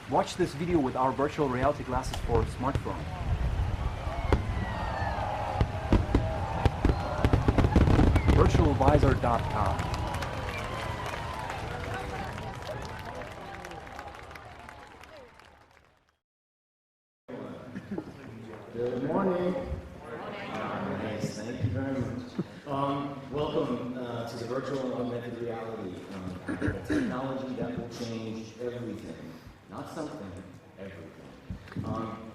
Watch this video with our virtual reality glasses for smartphone. virtualvizor.com. Good morning. Nice, thank you very much. Welcome to the virtual and augmented reality technology that will change everything. Not something, everything.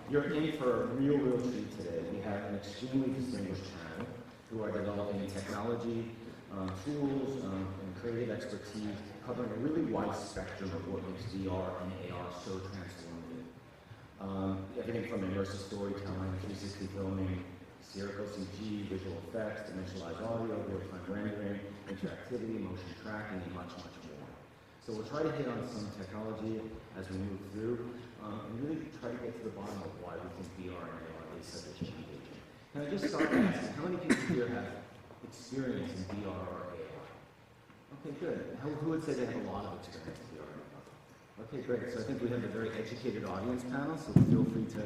You're in for a real treat today. We have an extremely distinguished panel who are developing technology, tools, and creative expertise covering a really wide spectrum of what makes VR and AR so transformative. Everything from immersive storytelling, 360 filming, spherical CG, visual effects, dimensionalized audio, real-time rendering, interactivity, motion tracking, and much more. So we'll try to hit on some technology as we move through, and really try to get to the bottom of why we think VR and AR is such a change agent. Can I just start by asking, how many people here have experience in VR or AR? Okay, good. Who would say they have a lot of experience in VR and AR? Okay, great. So I think we have a very educated audience panel, so feel free to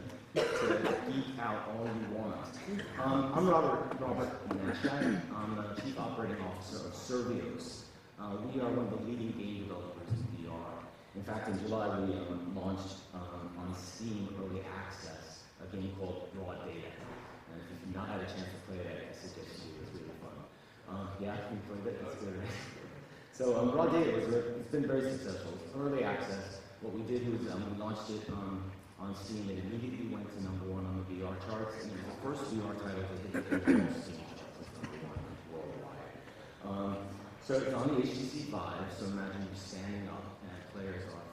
geek out all you want. I'm Robert Nashak. I'm the Chief Operating Officer of Survios. We are one of the leading game developers in VR. In fact, in July, we launched on Steam early access a game called Raw Data. And if you've not had a chance to play it, I suggest you do. It's really fun. Yeah, you played it? That's good, right? So Raw Data, it's been very successful. It's early access. What we did was we launched it on Steam. It immediately went to #1 on the VR charts, and it was the first VR title to hit the overall Steam charts. It's #1 worldwide. So it's on the HTC Vive, so imagine you're standing up and players are,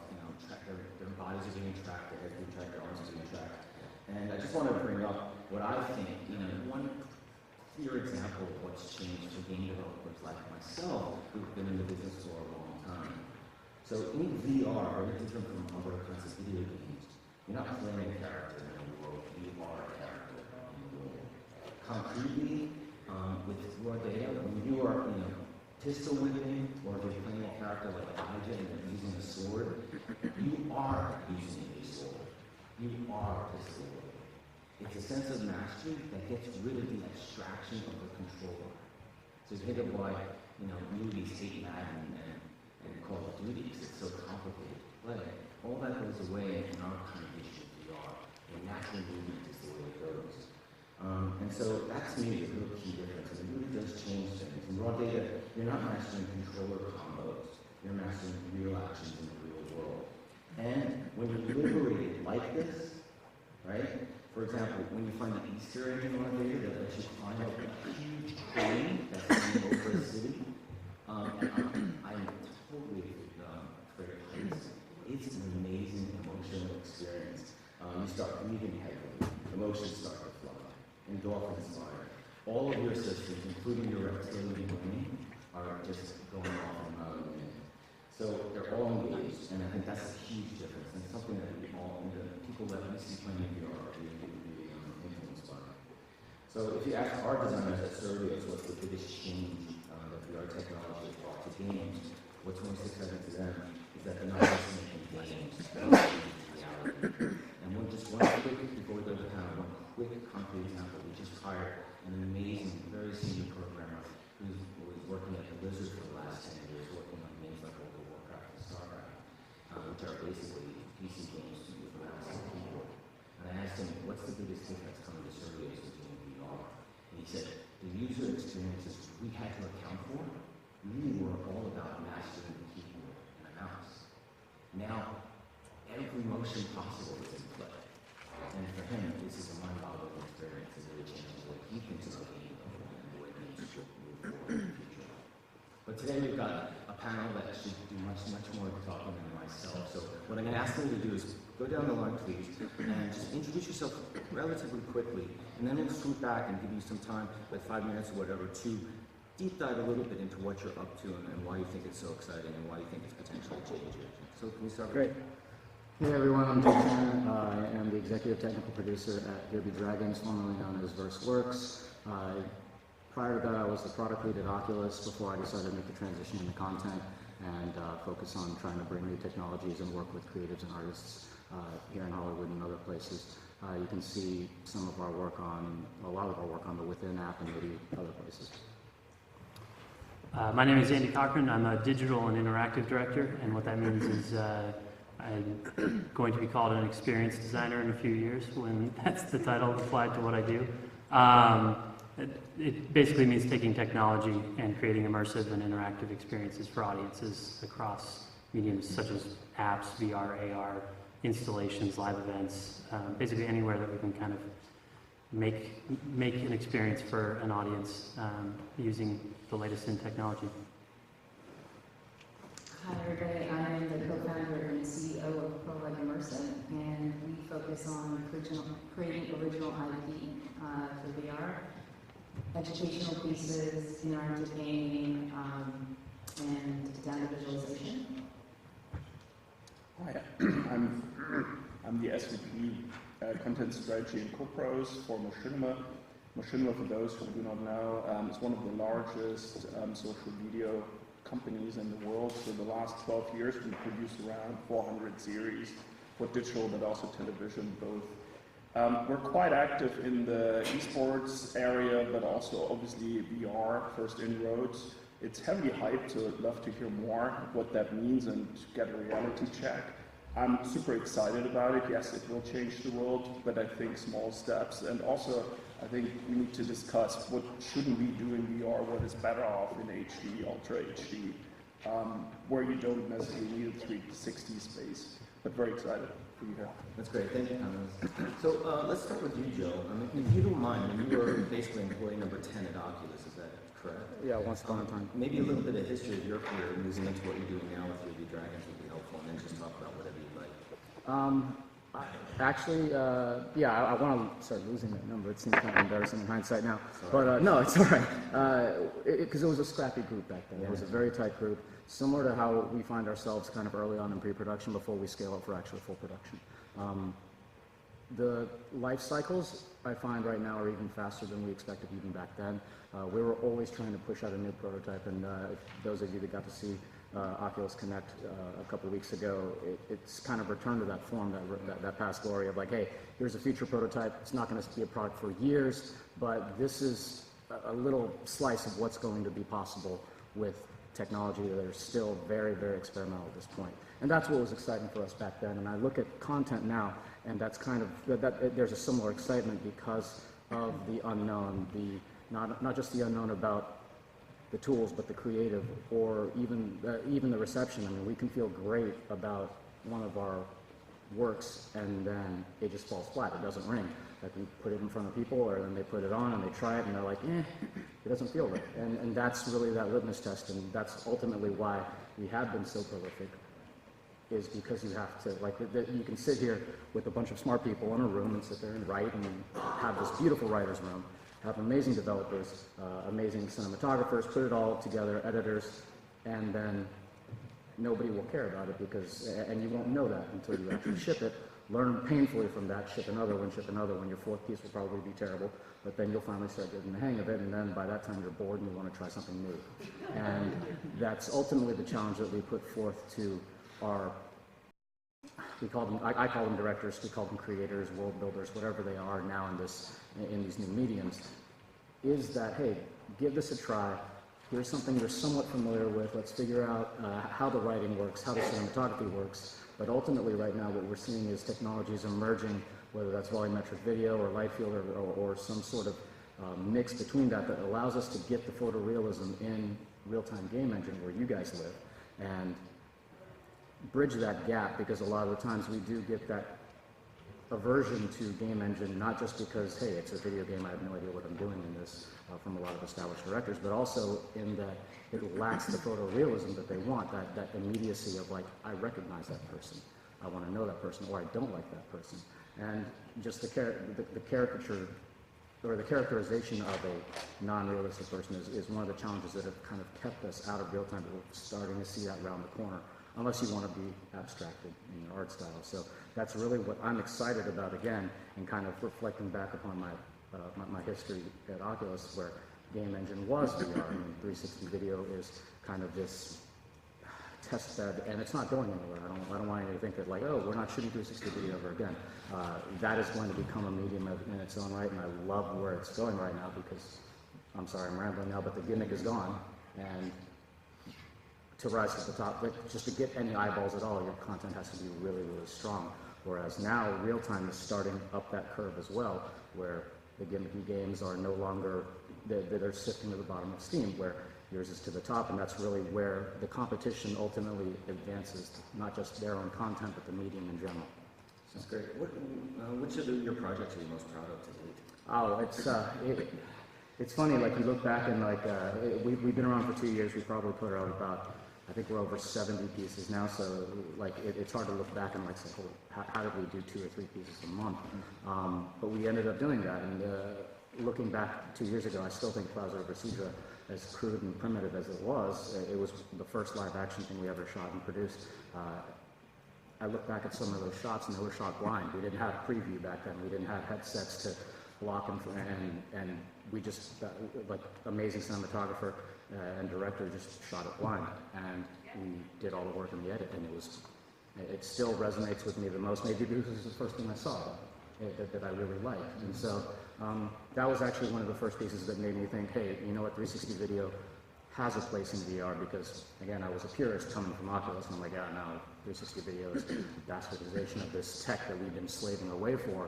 their bodies are being tracked, their heads being tracked, their arms are being tracked. And I just want to bring up what I think, one clear example of what's changed for game developers like myself, who've been in the business for a long time. So in VR, very different from other kinds of video games, you're not playing a character in the world, you are a character in the world. Concretely, with raw data, when you are, pistol whipping, or if you're playing a character like Elijah and you're using a sword, you are using a sword. You are pistol whipping. It's a sense of mastery that gets rid of the abstraction of the controller. So you think of why, movies hate Madden and Call of Duty because it's so complicated to play. All that goes away in our kind of vision of VR. The natural movement is the way it goes. And so that's maybe a real key difference. It really does change things. In raw data, you're not mastering controller combos. You're mastering real actions in the real world. And when you're liberated like this, right? For example, when you find an Easter egg in raw data that lets you find a huge crane that's coming over a city, and I'm totally afraid of heights. It's an amazing emotional experience. You start breathing heavily. Emotions start to flow. Endorphins fire. All of your systems, including your reptilian brain, are just going off on another minute. So they're all engaged, and I think that's a huge difference, and something that we all, the people that we see playing VR are really influenced by. So if you ask our designers at Survios what's the biggest change that VR technology has brought to games, what's most exciting to them is that they're not just making games, they're making reality. And one quick, before we go to the panel, one quick concrete example. We just hired an amazing, very senior programmer who was working at the Vizor for the last 10 years, working on games like World of Warcraft and StarCraft, which are basically PC games with a mouse and keyboard. And I asked him, what's the biggest difference coming to Survios with doing VR? And he said, the user experiences we had to account for really were all about mastering the keyboard and a mouse. Now, every motion possible is in play. And for him, this is a mind-boggling experience. It really changes the way he thinks about game and the way games should move forward in the future. But today we've got a panel that should do much more talking than myself. So what I'm going to ask them to do is go down the line, please, and just introduce yourself relatively quickly. And then we'll swoop back and give you some time, like 5 minutes or whatever, to deep dive a little bit into what you're up to and why you think it's so exciting and why you think it's potentially changing. So can we start? Great. Hey everyone, I'm Chen. I am the executive technical producer at Derby Dragons, formerly known as vrse.works. Prior to that, I was the product lead at Oculus before I decided to make the transition into content and focus on trying to bring new technologies and work with creatives and artists here in Hollywood and other places. You can see some of our work on, a lot of our work on the Within app and maybe other places. My name is Andy Cochrane. I'm a digital and interactive director, and what that means is I'm going to be called an experience designer in a few years when that's the title applied to what I do. It basically means taking technology and creating immersive and interactive experiences for audiences across mediums such as apps, VR, AR, installations, live events, basically anywhere that we can kind of make an experience for an audience using the latest in technology. Hi everybody, I am the co-founder and CEO of Prologue Immersive, and we focus on creating original IP for VR, educational pieces, interactive gaming, and data visualization. Hi, I'm the SVP Content Strategy and Co-Pros for Machinima. Machinima, for those who do not know, is one of the largest social video companies in the world. For the last 12 years, we produced around 400 series for digital, but also television, both. We're quite active in the esports area, but also obviously VR, first inroads. It's heavily hyped, so I'd love to hear more what that means and get a reality check. I'm super excited about it. Yes, it will change the world, but I think small steps. And also, I think we need to discuss what shouldn't we do in VR, what is better off in HD, Ultra HD, where you don't necessarily need a 360 space. But very excited for you here. That's great, thank you, Thomas. So let's start with you, Joe. If you don't mind, you were basically employee number 10 at Oculus, is that correct? Yeah, once upon a time. Maybe a little bit of history of your career, moving into what you're doing now with your Dragons would be helpful, and then just talk about whatever you'd like. Actually, yeah, I want to start losing that number. It seems kind of embarrassing in hindsight now. But no, it's all right. Because it was a scrappy group back then. It was a very tight group, similar to how we find ourselves kind of early on in pre-production before we scale up for actual full production. The life cycles, I find right now, are even faster than we expected even back then. We were always trying to push out a new prototype, and those of you that got to see Oculus Connect a couple of weeks ago, it's kind of returned to that form, that past glory of like, hey, here's a future prototype. It's not going to be a product for years, but this is a little slice of what's going to be possible with technology that are still very, very experimental at this point. And that's what was exciting for us back then. And I look at content now, and that's kind of, there's a similar excitement because of the unknown, not just the unknown about the tools, but the creative, or even the reception. I mean, we can feel great about one of our works, and then it just falls flat. It doesn't ring. Like we put it in front of people, or then they put it on and they try it, and they're like, it doesn't feel right. And that's really that litmus test, and that's ultimately why we have been so prolific, is because you have to, like, you can sit here with a bunch of smart people in a room and sit there and write and have this beautiful writer's room, have amazing developers, amazing cinematographers, put it all together, editors, and then nobody will care about it because, and you won't know that until you actually ship it, learn painfully from that, ship another one, your fourth piece will probably be terrible, but then you'll finally start getting the hang of it, and then by that time you're bored and you want to try something new. And that's ultimately the challenge that we put forth to our, we call them, I call them directors, we call them creators, world builders, whatever they are now in these new mediums, is that, hey, give this a try. Here's something you're somewhat familiar with. Let's figure out how the writing works, how the cinematography works. But ultimately, right now, what we're seeing is technologies emerging, whether that's volumetric video or light field or some sort of mix between that allows us to get the photorealism in real-time game engine where you guys live and bridge that gap, because a lot of the times we do get that aversion to game engine, not just because, hey, it's a video game, I have no idea what I'm doing in this, from a lot of established directors, but also in that it lacks the photorealism that they want, that immediacy of like, I recognize that person, I want to know that person, or I don't like that person. And just the caricature, or the characterization of a non-realistic person is one of the challenges that have kind of kept us out of real time, but we're starting to see that around the corner, unless you want to be abstracted in your art style. So that's really what I'm excited about, again, and kind of reflecting back upon my history at Oculus, where game engine was VR. I mean, 360 video is kind of this test bed, and it's not going anywhere. I don't want you to think that like, oh, we're not shooting 360 video ever again. That is going to become a medium in its own right, and I love where it's going right now because, I'm sorry, I'm rambling now, but the gimmick is gone, and to rise to the top, just to get any eyeballs at all, your content has to be really, really strong. Whereas now, real time is starting up that curve as well, where the gimmicky games are no longer, they're sifting to the bottom of Steam, where yours is to the top, and that's really where the competition ultimately advances, not just their own content, but the medium in general. That's great. Which of your projects are you most proud of to date? Oh, it's funny, like you look back and like, we've been around for 2 years, we probably put out about, I think we're over 70 pieces now, so like it's hard to look back and like say, oh, how did we do 2 or 3 pieces a month? But we ended up doing that, and looking back 2 years ago, I still think Plaza Procedure, as crude and primitive as it was the first live action thing we ever shot and produced. I look back at some of those shots and they were shot blind. We didn't have preview back then. We didn't have headsets to block and we just, like amazing cinematographer and director just shot it blind. And we did all the work in the edit, and it still resonates with me the most, maybe because it's the first thing I saw that I really liked. And so that was actually one of the first pieces that made me think, hey, you know what, 360 video has a place in VR, because again, I was a purist coming from Oculus, and I'm like, yeah, no, 360 video is bastardization of this tech that we've been slaving away for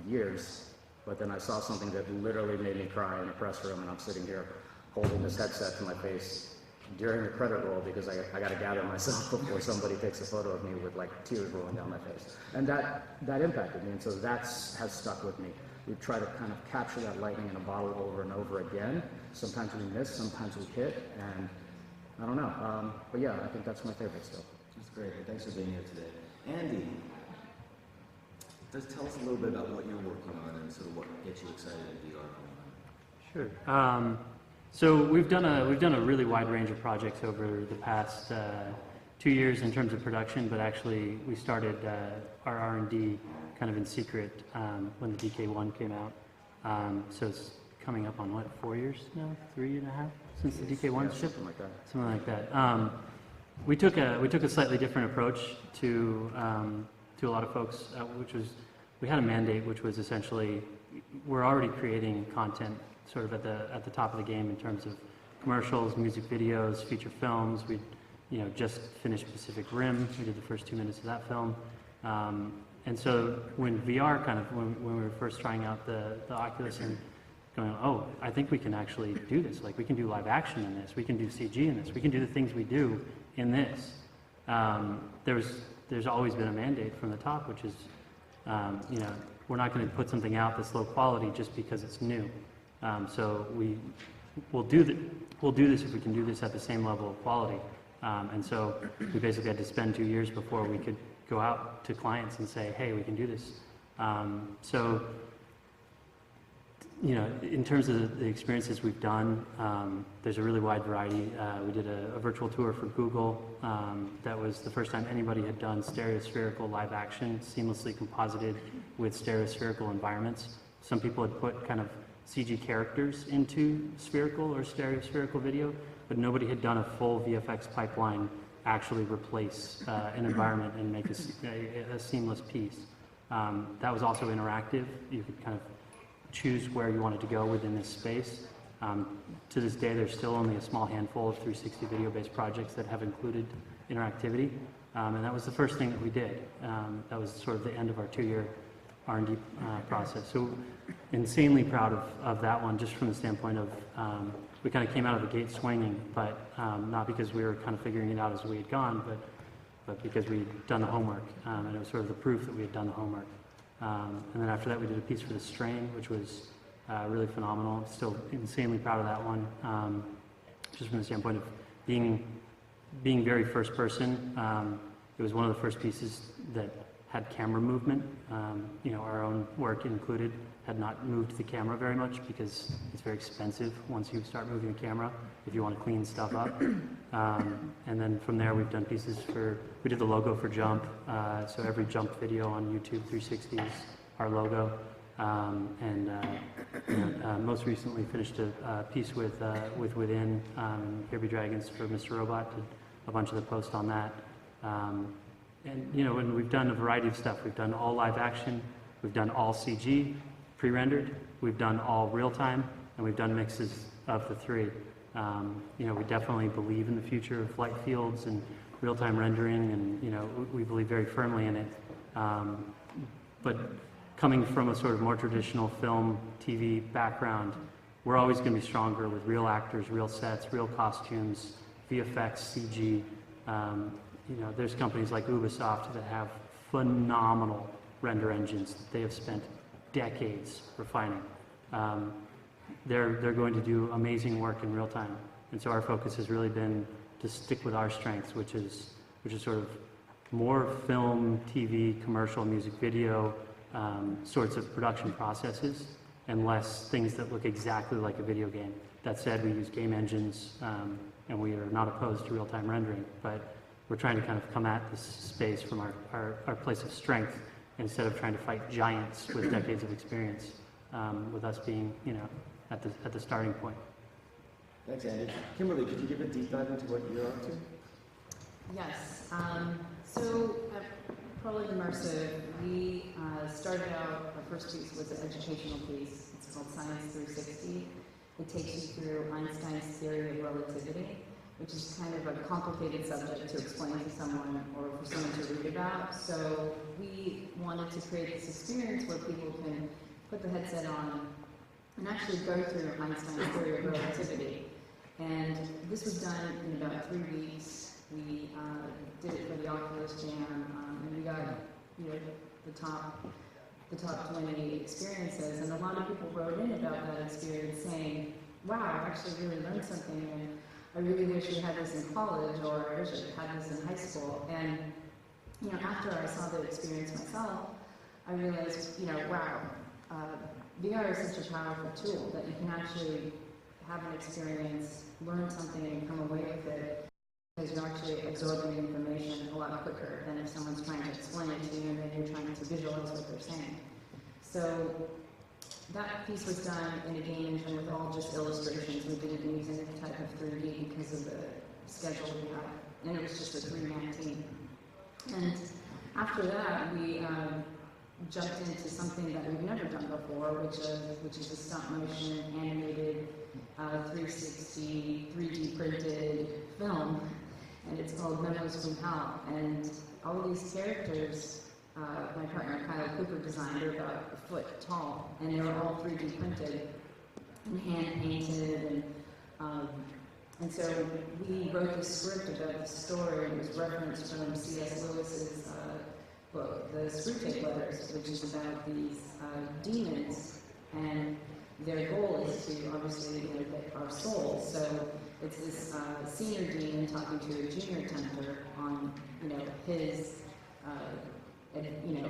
years. But then I saw something that literally made me cry in a press room, and I'm sitting here holding this headset to my face during the credit roll because I got to gather myself before somebody takes a photo of me with like tears rolling down my face. And that impacted me, and so has stuck with me. We try to kind of capture that lightning in a bottle over and over again. Sometimes we miss, sometimes we hit, and I don't know. But yeah, I think that's my favorite still. That's great. Well, thanks for being here today. Andy, tell us a little bit about what you're working on and sort of what gets you excited in VR. Sure. So we've done a really wide range of projects over the past 2 years in terms of production, but actually we started our R&D kind of in secret when the DK1 came out. So it's coming up on what, 4 years now, 3.5 since the DK1 shipped, something like that. We took a slightly different approach to a lot of folks, which was we had a mandate, which was essentially we're already creating content sort of at the top of the game in terms of commercials, music videos, feature films. We just finished Pacific Rim. We did the first 2 minutes of that film. And so when VR when we were first trying out the Oculus and going, oh, I think we can actually do this. Like we can do live action in this. We can do CG in this. We can do the things we do in this. There's always been a mandate from the top, which is, we're not going to put something out that's low quality just because it's new. So we'll do this if we can do this at the same level of quality. And so we basically had to spend 2 years before we could go out to clients and say, hey, we can do this. So in terms of the experiences we've done, there's a really wide variety. We did a virtual tour for Google. That was the first time anybody had done stereospherical live action, seamlessly composited with stereospherical environments. Some people had put kind of CG characters into spherical or stereospherical video, but nobody had done a full VFX pipeline actually replace an environment and make a seamless piece. That was also interactive. You could kind of choose where you wanted to go within this space. To this day, there's still only a small handful of 360 video-based projects that have included interactivity, and that was the first thing that we did. That was sort of the end of our 2-year R&D process. So insanely proud of that one, just from the standpoint of we kind of came out of the gate swinging, but not because we were kind of figuring it out as we had gone, but because we'd done the homework, and it was sort of the proof that we had done the homework. And then after that, we did a piece for The Strain, which was really phenomenal. Still insanely proud of that one, just from the standpoint of being very first person. It was one of the first pieces that had camera movement. Our own work included had not moved the camera very much because it's very expensive once you start moving the camera if you want to clean stuff up. And then from there we've done pieces we did the logo for Jump, so every Jump video on YouTube 360 is our logo. Most recently finished a piece with Within and Kirby Dragons for Mr. Robot, did a bunch of the posts on that. And you know, when we've done a variety of stuff, we've done all live action, we've done all CG, pre-rendered, we've done all real-time, and we've done mixes of the three. You know, we definitely believe in the future of light fields and real-time rendering, and you know, we believe very firmly in it. But coming from a sort of more traditional film, TV background, we're always going to be stronger with real actors, real sets, real costumes, VFX, CG. You know, there's companies like Ubisoft that have phenomenal render engines that they have spent decades refining. They're going to do amazing work in real time, and so our focus has really been to stick with our strengths, which is sort of more film, TV, commercial, music video sorts of production processes, and less things that look exactly like a video game. That said, we use game engines, and we are not opposed to real-time rendering, but we're trying to kind of come at this space from our place of strength instead of trying to fight giants with decades of experience, with us being, you know, at the starting point. Thanks, Andy. Kimberly, could you give a deep dive into what you're up to? Yes. So at Prologue Immersive, we started out, our first piece was an educational piece. It's called Science 360. It takes you through Einstein's theory of relativity, which is kind of a complicated subject to explain to someone or for someone to read about. So we wanted to create this experience where people can put the headset on and actually go through Einstein's theory of relativity. And this was done in about 3 weeks. We did it for the Oculus Jam, and we got, you know, the top 20 experiences. And a lot of people wrote in about that experience saying, wow, I actually really learned something, and I really wish we had this in college, or I wish I had this in high school. And, you know, after I saw the experience myself, I realized, you know, wow, VR is such a powerful tool that you can actually have an experience, learn something, and come away with it, because you're actually absorbing information a lot quicker than if someone's trying to explain it to you and then you're trying to visualize what they're saying. So that piece was done in a game engine with all just illustrations. We didn't use any type of 3D because of the schedule we had, and it was just a 3-man team. And after that, we jumped into something that we've never done before, which is a stop motion animated 360 3D printed film, and it's called Memos from Hell. And all of these characters, my partner Kyle Cooper designed, are about a foot tall, and they were all 3D printed and hand painted, and so we wrote the script about the story, and it was referenced from C.S. Lewis's book, The Screwtape Letters, which is about these demons, and their goal is to obviously, you know, get our souls. So it's this senior demon talking to a junior tempter on, you know, his, you know,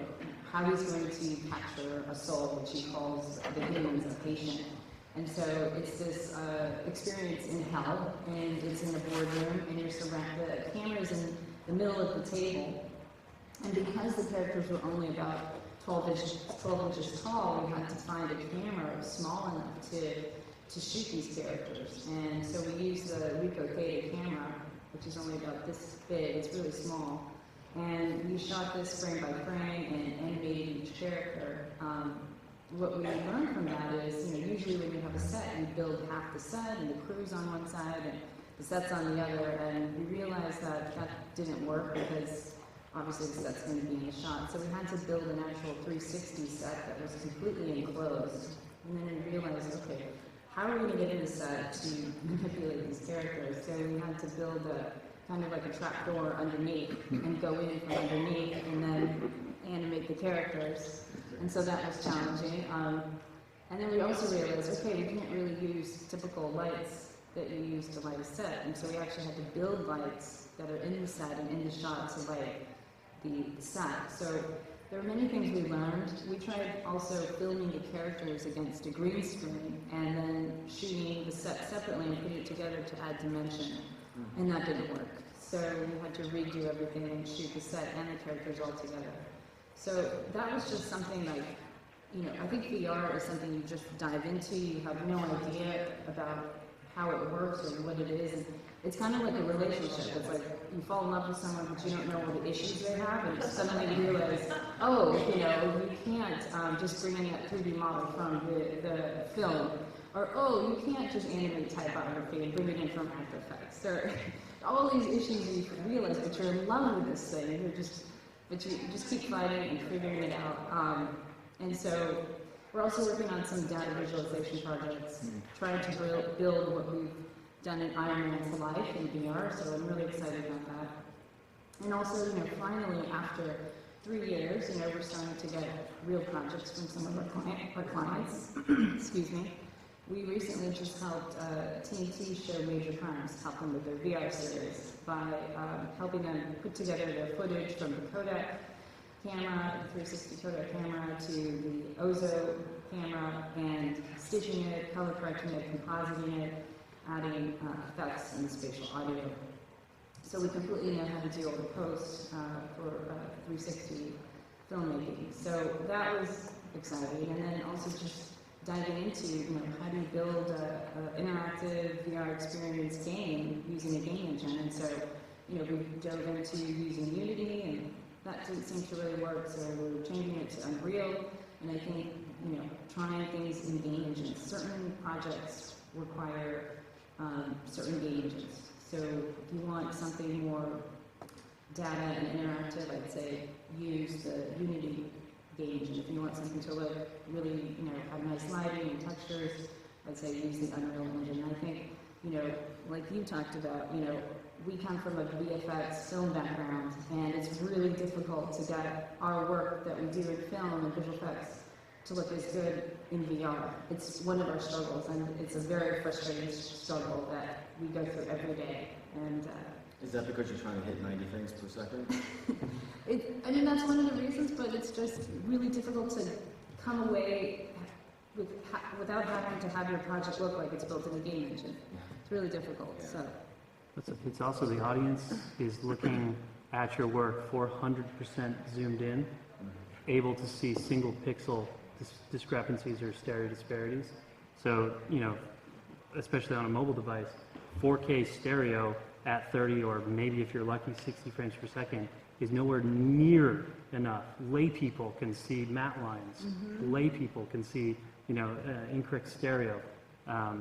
how he's going to capture a soul, which he calls the demons a patient. And so it's this experience in hell, and it's in a boardroom, and you're surrounded. The camera's in the middle of the table. And because the characters were only about 12 inches tall, we had to find a camera small enough to shoot these characters. And so we used the Ricoh Theta camera, which is only about this big, it's really small. And we shot this frame by frame and animated each character. What we learned from that is, you know, usually when you have a set, you build half the set and the crew's on one side and the set's on the other, and we realized that that didn't work because obviously the set's going to be in the shot. So we had to build an actual 360 set that was completely enclosed. And then we realized, okay, how are we going to get in the set to manipulate these characters? So we had to build a kind of like a trap door underneath and go in from underneath and then animate the characters. And so that was challenging. And then we also realized, okay, we can't really use typical lights that you use to light a set. And so we actually had to build lights that are in the set and in the shot to light the set. So there are many things we learned. We tried also filming the characters against a green screen and then shooting the set separately and putting it together to add dimension. And that didn't work. So we had to redo everything and shoot the set and the characters all together. So that was just something like, you know, I think VR is something you just dive into. You have no idea about how it works or what it is. And it's kind of like a relationship. It's like you fall in love with someone, but you don't know all the issues they have, and suddenly you realize, oh, you know, you can't just bring in that 3D model from the film, or oh, you can't just animate typography and bring it in from After Effects. There are all these issues you realize, but you're in love with this thing. But you just keep fighting and figuring it out. And so we're also working on some data visualization projects, trying to build what we've done in Iram to life in VR, so I'm really excited about that. And also, you know, finally, after 3 years, you know, we're starting to get real projects from some of our clients. Excuse me. We recently just helped TNT show Major Crimes, help them with their VR series by helping them put together the footage from the Kodak camera, the 360 Kodak camera, to the Ozo camera, and stitching it, color correcting it, compositing it, adding effects and spatial audio. So we completely know how to do all the posts for 360 filmmaking. So that was exciting, and then also just diving into, you know, how do you build an interactive VR experience game using a game engine. And so, you know, we dove into using Unity, and that didn't seem to really work, so we're changing it to Unreal. And I think, you know, trying things in game engines. Certain projects require certain game engines. So if you want something more data and interactive, I'd say use the Unity game engine. If you want something to look really, you know, have nice lighting and textures, I'd say use the Unreal Engine. I think, you know, like you talked about, you know, we come from a VFX film background, and it's really difficult to get our work that we do in film and visual effects to look as good in VR. It's one of our struggles, and it's a very frustrating struggle that we go through every day. And is that because you're trying to hit 90 frames per second? I mean, that's one of the reasons, but it's just really difficult to come away without having to have your project look like it's built in a game engine. It's really difficult. Yeah. So. It's also the audience is looking at your work 400% zoomed in, able to see single pixel discrepancies or stereo disparities. So, you know, especially on a mobile device, 4K stereo at 30 or maybe if you're lucky 60 frames per second is nowhere near enough. Lay people can see matte lines. Lay people can see, you know, incorrect stereo.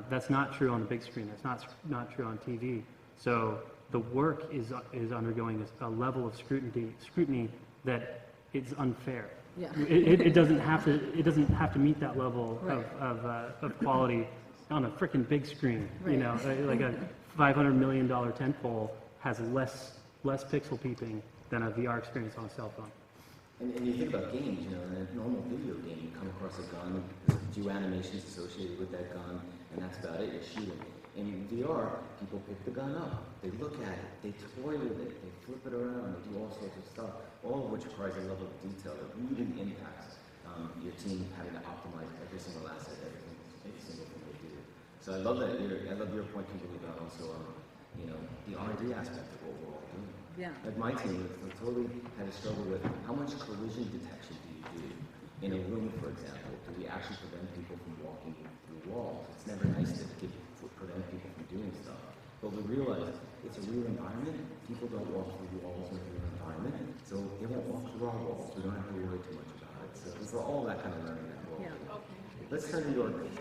That's not true on the big screen. That's not true on TV. So the work is undergoing a level of scrutiny that is unfair. Yeah. It doesn't have to meet that level of quality on a freaking big screen. Right. You know, like a $500 million tentpole has less pixel peeping than a VR experience on a cell phone. And you think about games, you know, in a normal video game, you come across a gun, do animations associated with that gun, and that's about it, you're shooting. In VR, people pick the gun up, they look at it, they toy with it, they flip it around, they do all sorts of stuff, all of which requires a level of detail that really impacts your team having to optimize every single asset, every single thing they do. So I love that. I love your point, Kimberly, about also, you know, the R&D aspect of what we're all doing. Yeah. Like my team, we totally had to struggle with how much collision detection do you do in a room, for example? Do we actually prevent people from walking through walls? It's never nice to prevent people from doing stuff. But we realized it's a real environment. People don't walk through walls in a real environment, so they won't walk through our walls. We don't have to worry too much about it. So for all that kind of learning that we're all doing. Let's turn to your group.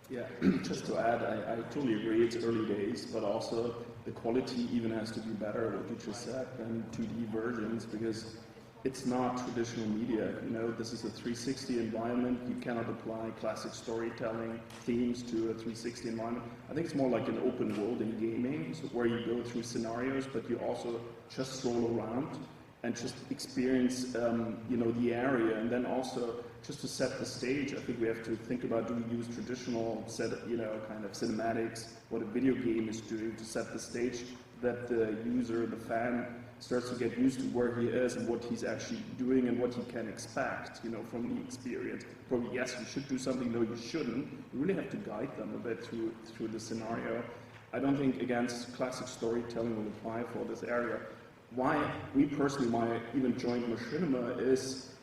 Yeah, just to add, I totally agree, it's early days, but also the quality even has to be better, what you just said, than 2D versions, because it's not traditional media. You know, this is a 360 environment. You cannot apply classic storytelling themes to a 360 environment. I think it's more like an open world in gaming, so where you go through scenarios, but you also just stroll around and just experience, you know, the area, and then also just to set the stage. I think we have to think about, do we use traditional kind of cinematics, what a video game is doing to set the stage, that the user, the fan, starts to get used to where he is and what he's actually doing and what he can expect, you know, from the experience. Probably, yes, you should do something, no, you shouldn't. You really have to guide them a bit through the scenario. I don't think, against classic storytelling will apply for this area. Why I even joined Machinima is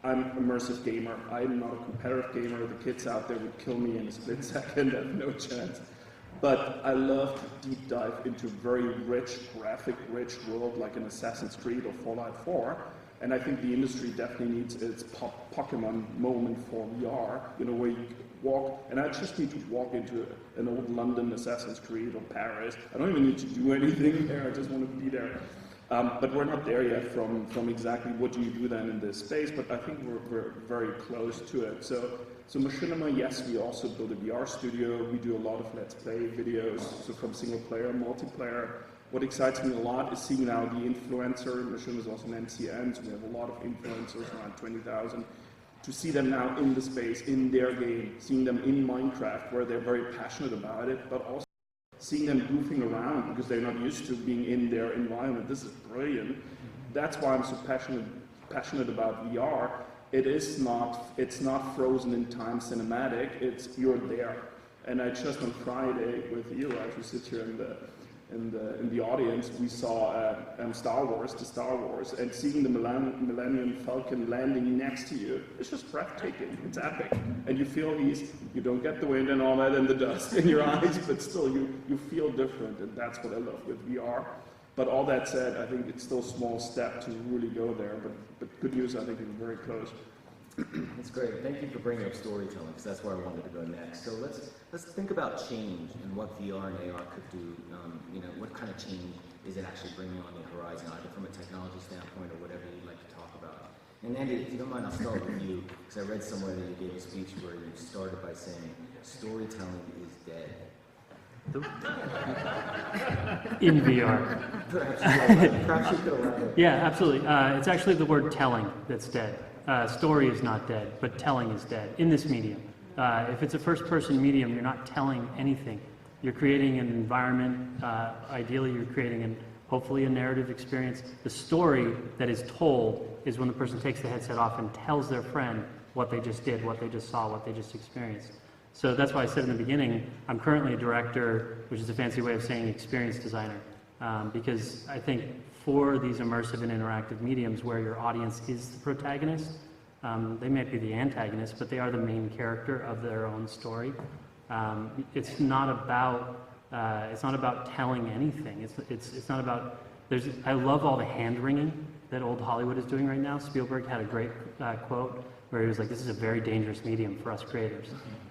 I'm an immersive gamer. I'm not a competitive gamer. The kids out there would kill me in a split second. I have no chance. But I love to deep dive into very rich, graphic-rich world like an Assassin's Creed or Fallout 4. And I think the industry definitely needs its Pokemon moment for VR, you know, where you walk, and I just need to walk into an old London Assassin's Creed or Paris. I don't even need to do anything there, I just want to be there. But we're not there yet from exactly what do you do then in this space, but I think we're very close to it. So Machinima, yes, we also build a VR studio. We do a lot of Let's Play videos, so from single player, multiplayer. What excites me a lot is seeing now the influencer. Machinima is also an MCN, so we have a lot of influencers, around 20,000. To see them now in the space, in their game, seeing them in Minecraft, where they're very passionate about it, but also seeing them goofing around because they're not used to being in their environment. This is brilliant. That's why I'm so passionate about VR. It's not frozen in time cinematic, it's you're there. And I just on Friday with Iram, who sits here in the audience, we saw Star Wars, and seeing the Millennium Falcon landing next to you, it's just breathtaking, it's epic. And you feel you don't get the wind and all that and the dust in your eyes, but still you feel different, and that's what I love with VR. But all that said, I think it's still a small step to really go there, but good news, I think we're very close. That's great. Thank you for bringing up storytelling, because that's where I wanted to go next. So let's think about change and what VR and AR could do. You know, what kind of change is it actually bringing on the horizon, either from a technology standpoint or whatever you'd like to talk about. And Andy, if you don't mind, I'll start with you, because I read somewhere that you gave a speech where you started by saying, storytelling is dead. In VR. Perhaps you could elaborate. Yeah, absolutely. It's actually the word telling that's dead. Story is not dead, but telling is dead in this medium. If it's a first-person medium, you're not telling anything. You're creating an environment. Ideally, you're creating hopefully a narrative experience. The story that is told is when the person takes the headset off and tells their friend what they just did, what they just saw, what they just experienced. So that's why I said in the beginning, I'm currently a director, which is a fancy way of saying experience designer, because I think for these immersive and interactive mediums where your audience is the protagonist, they might be the antagonist, but they are the main character of their own story. It's not about telling anything. It's not about. I love all the hand wringing that old Hollywood is doing right now. Spielberg had a great quote where he was like, "This is a very dangerous medium for us creators."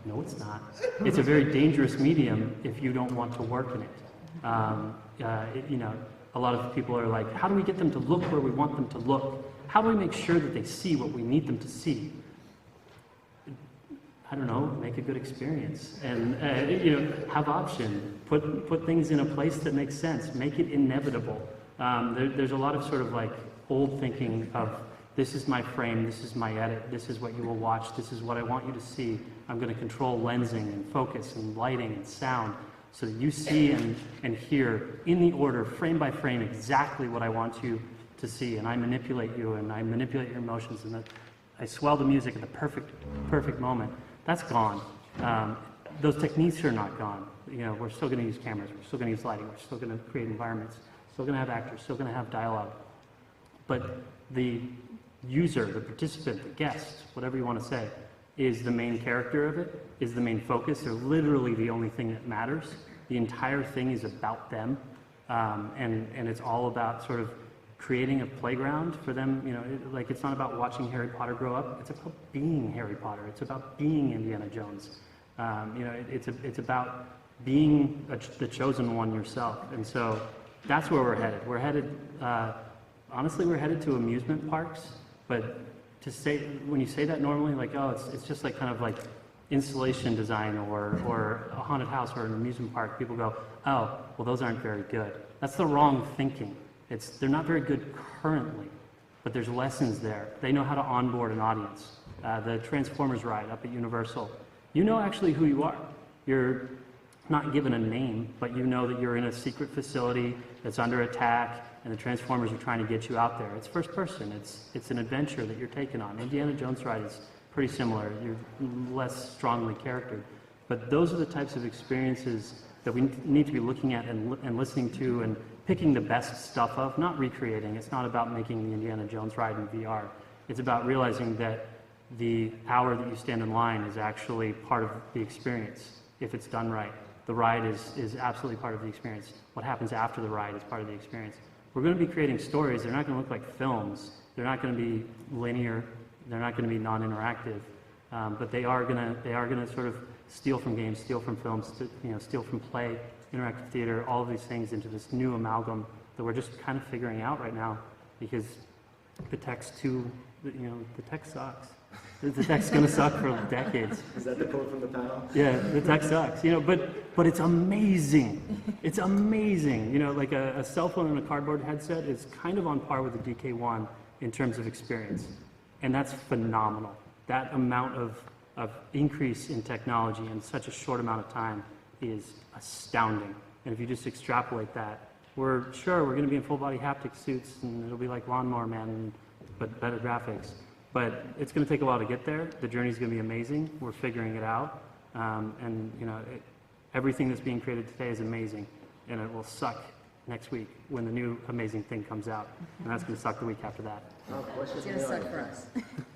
No, it's not. It's a very dangerous medium if you don't want to work in it. You know, a lot of people are like, "How do we get them to look where we want them to look? How do we make sure that they see what we need them to see?" I don't know, make a good experience and you know, have option, put things in a place that makes sense, make it inevitable. There's a lot of sort of like old thinking of this is my frame, this is my edit, this is what you will watch, this is what I want you to see. I'm going to control lensing and focus and lighting and sound so that you see and hear in the order, frame by frame, exactly what I want you to see, and I manipulate you and I manipulate your emotions and I swell the music at the perfect moment. That's gone. Those techniques are not gone. You know, we're still going to use cameras, we're still going to use lighting, we're still going to create environments, still going to have actors, still going to have dialogue. But the user, the participant, the guest, whatever you want to say, is the main character of it, is the main focus. They're literally the only thing that matters. The entire thing is about them, and it's all about sort of creating a playground for them. You know, like it's not about watching Harry Potter grow up. It's about being Harry Potter. It's about being Indiana Jones. You know, it's about being the chosen one yourself. And so that's where we're headed. We're headed, honestly, we're headed to amusement parks. But to say, when you say that normally, like, oh, it's just like kind of like installation design or a haunted house or an amusement park, people go, oh, well, those aren't very good. That's the wrong thinking. They're not very good currently, but there's lessons there. They know how to onboard an audience. The Transformers ride up at Universal, you know actually who you are. You're not given a name, but you know that you're in a secret facility that's under attack, and the Transformers are trying to get you out there. It's first person. It's an adventure that you're taking on. Indiana Jones ride is pretty similar. You're less strongly charactered. But those are the types of experiences that we need to be looking at and listening to and picking the best stuff of, not recreating. It's not about making the Indiana Jones ride in VR. It's about realizing that the hour that you stand in line is actually part of the experience, if it's done right. the ride is absolutely part of the experience. What happens after the ride is part of the experience. We're going to be creating stories. They're not going to look like films. They're not going to be linear. They're not going to be non-interactive. But they are going to sort of steal from games, steal from films, steal from play, interactive theater, all of these things into this new amalgam that we're just kind of figuring out right now, because the tech's the tech sucks. The tech's going to suck for decades. Is that the quote from the panel? Yeah, the tech sucks, but it's amazing. It's amazing. Like a cell phone and a cardboard headset is kind of on par with the DK1 in terms of experience. And that's phenomenal. That amount of increase in technology in such a short amount of time is astounding. And if you just extrapolate that, we're going to be in full body haptic suits, and it'll be like Lawnmower Man, but better graphics. But it's going to take a while to get there. The journey's going to be amazing. We're figuring it out. Everything that's being created today is amazing, and it will suck next week when the new amazing thing comes out. And that's going to suck the week after that. It's going to suck for us.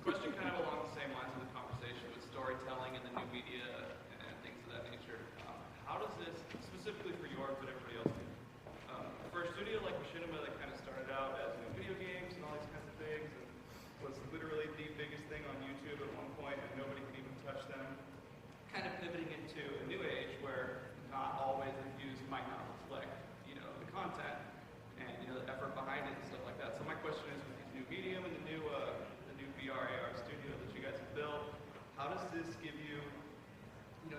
Question kind of along the same lines of the conversation with storytelling and the new media and things of that nature. How does this, specifically for Joerg, but everybody else, for a studio like Machinima that kind of started out as video games and all these kinds of things, and was literally the biggest thing on YouTube at one point, and nobody could even touch them, kind of pivoting into a new age where not always the views might not reflect, the content and the effort behind it and stuff like that. So my question is, with this new medium and the new VR AR studio that you guys have built, how does this give you,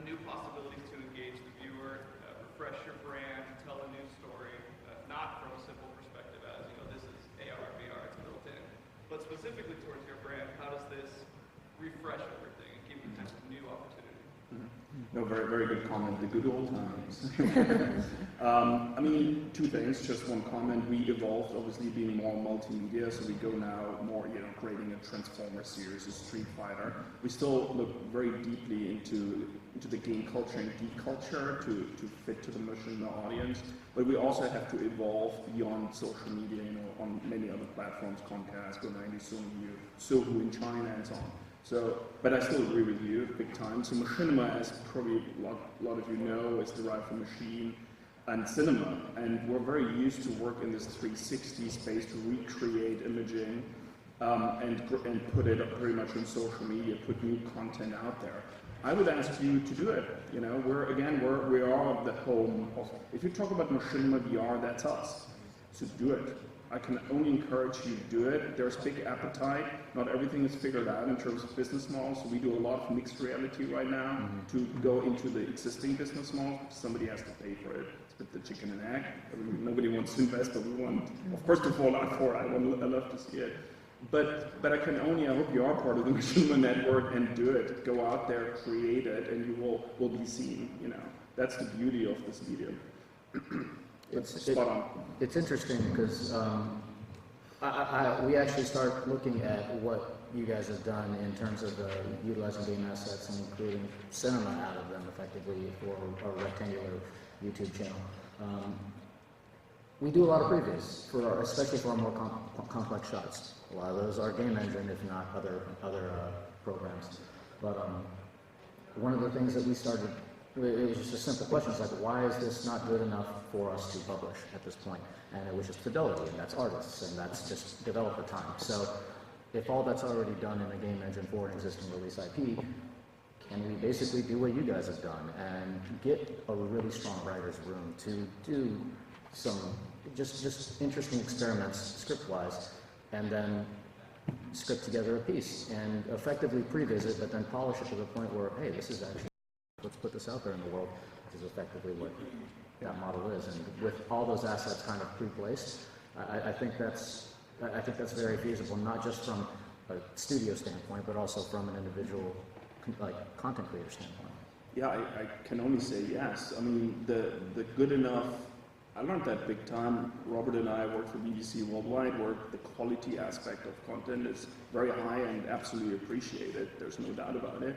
new possibilities to engage the viewer, refresh your brand, tell a new story, not from a simple perspective as this is AR VR, it's built in, but specifically towards your brand, how does this refresh everything and give you kind of new opportunity? No, very, very good comment. The good old times. Two things. Just one comment. We evolved, obviously, being more multimedia, so we go now more, creating a Transformer series, a Street Fighter. We still look very deeply into the game culture and geek culture to fit to the Machinima audience, but we also have to evolve beyond social media, on many other platforms, Comcast, Go90, Sohu in China, and so on. So, but I still agree with you, big time. So Machinima, as probably a lot of you know, is derived from machine and cinema, and we're very used to work in this 360 space to recreate imaging and put it very much on social media, put new content out there. I would ask you to do it. We are the home of. If you talk about Machinima VR, that's us. So do it. I can only encourage you to do it. There's big appetite. Not everything is figured out in terms of business models. So we do a lot of mixed reality right now to go into the existing business model. Somebody has to pay for it. It's a bit the chicken and egg. Nobody wants to invest, but we want, of course, to fall out for it. I love to see it. But I hope you are part of the Machinima network and do it. Go out there, create it, and you will be seen. That's the beauty of this medium. It's interesting because we actually start looking at what you guys have done in terms of utilizing game assets and creating cinema out of them effectively for a rectangular YouTube channel. We do a lot of previews, especially for our more complex shots. A lot of those are game engine, if not other programs. But one of the things that we started, it was just a simple question. It's like, why is this not good enough for us to publish at this point? And it was just fidelity, and that's artists, and that's just developer time. So if all that's already done in the game engine for an existing release IP, can we basically do what you guys have done and get a really strong writer's room to do some just interesting experiments script-wise, and then script together a piece and effectively pre-visit, but then polish it to the point where, hey, this is actually, let's put this out there in the world, which is effectively what that model is. And with all those assets kind of pre-placed, I think that's very feasible, not just from a studio standpoint, but also from an individual content creator standpoint. Yeah, I can only say yes. I mean, the good enough, I learned that big time. Robert and I work for BBC Worldwide, where the quality aspect of content is very high and absolutely appreciated. There's no doubt about it.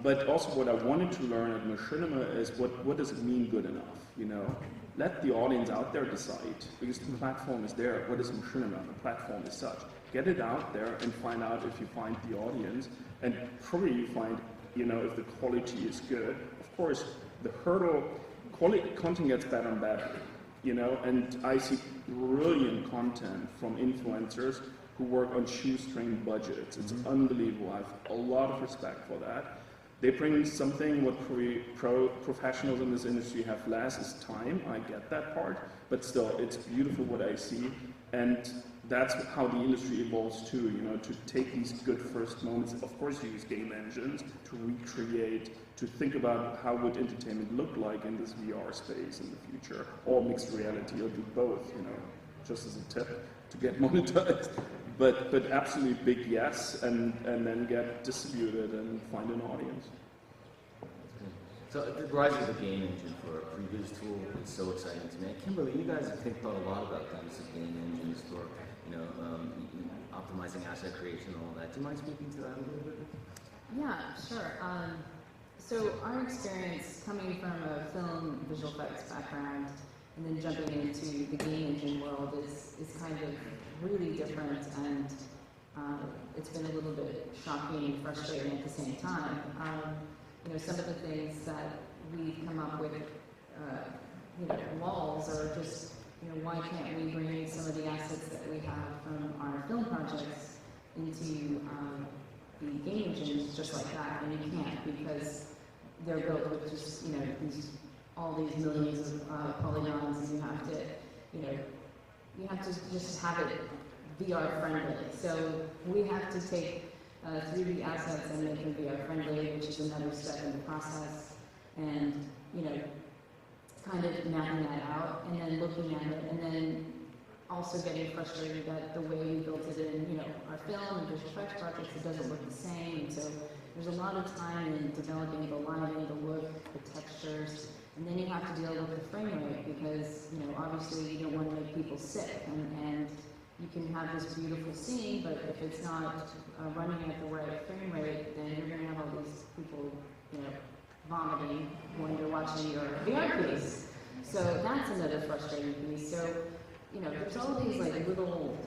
But also what I wanted to learn at Machinima is what does it mean good enough, Let the audience out there decide, because the platform is there. What is Machinima? The platform is such. Get it out there and find out if you find the audience, and probably you find, if the quality is good. Of course, the hurdle, quality content gets better and better, you know, and I see brilliant content from influencers who work on shoestring budgets. It's unbelievable. I have a lot of respect for that. They bring something what professionals in this industry have less is time. I get that part, but still, it's beautiful what I see, and that's how the industry evolves too. You know, to take these good first moments. Of course, you use game engines to recreate, to think about how would entertainment look like in this VR space in the future, or mixed reality, or do both. You know, just as a tip to get monetized. But absolutely big yes, and then get distributed and find an audience. So the rise of the game engine for a previous tool is so exciting to me. Kimberly, you guys have thought a lot about the use of game engines for, you know, optimizing asset creation and all that. Do you mind speaking to that a little bit? Yeah, sure. So our experience coming from a film visual effects background and then jumping into the game engine world is kind of really different, and it's been a little bit shocking and frustrating at the same time. You know, some of the things that we've come up with, you know, walls are just, you know, why can't we bring some of the assets that we have from our film projects into the game engines just like that? And you can't, because they're built with just, you know, all these millions of polygons, and you have to, you know, you have to just have it VR friendly. So we have to take 3D assets and make them VR friendly, which is another step in the process. And, you know, kind of mapping that out and then looking at it, and then also getting frustrated that the way we built it in, you know, our film and visual effects projects, it doesn't look the same. And so there's a lot of time in developing the lighting, the look, the textures. And then you have to deal with the frame rate, because, you know, obviously you don't want to make people sick, and you can have this beautiful scene, but if it's not running at the right frame rate, then you're going to have all these people, you know, vomiting when you're watching your VR piece. So that's another frustrating piece. So, you know, there's all these like little